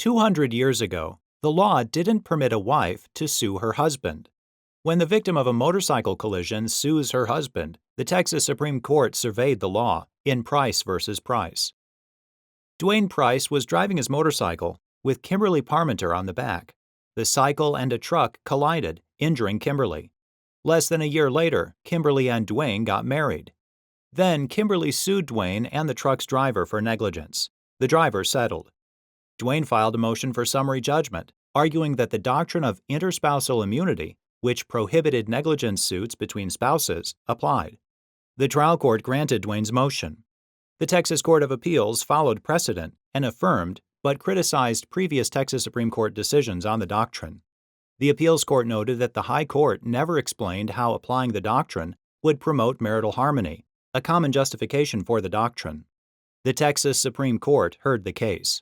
200 years ago, the law didn't permit a wife to sue her husband. When the victim of a motorcycle collision sues her husband, the Texas Supreme Court surveyed the law in Price versus Price. Duane Price was driving his motorcycle with Kimberly Parmenter on the back. The cycle and a truck collided, injuring Kimberly. Less than a year later, Kimberly and Duane got married. Then Kimberly sued Duane and the truck's driver for negligence. The driver settled. Duane filed a motion for summary judgment, arguing that the doctrine of interspousal immunity, which prohibited negligence suits between spouses, applied. The trial court granted Duane's motion. The Texas Court of Appeals followed precedent and affirmed but criticized previous Texas Supreme Court decisions on the doctrine. The appeals court noted that the High Court never explained how applying the doctrine would promote marital harmony, a common justification for the doctrine. The Texas Supreme Court heard the case.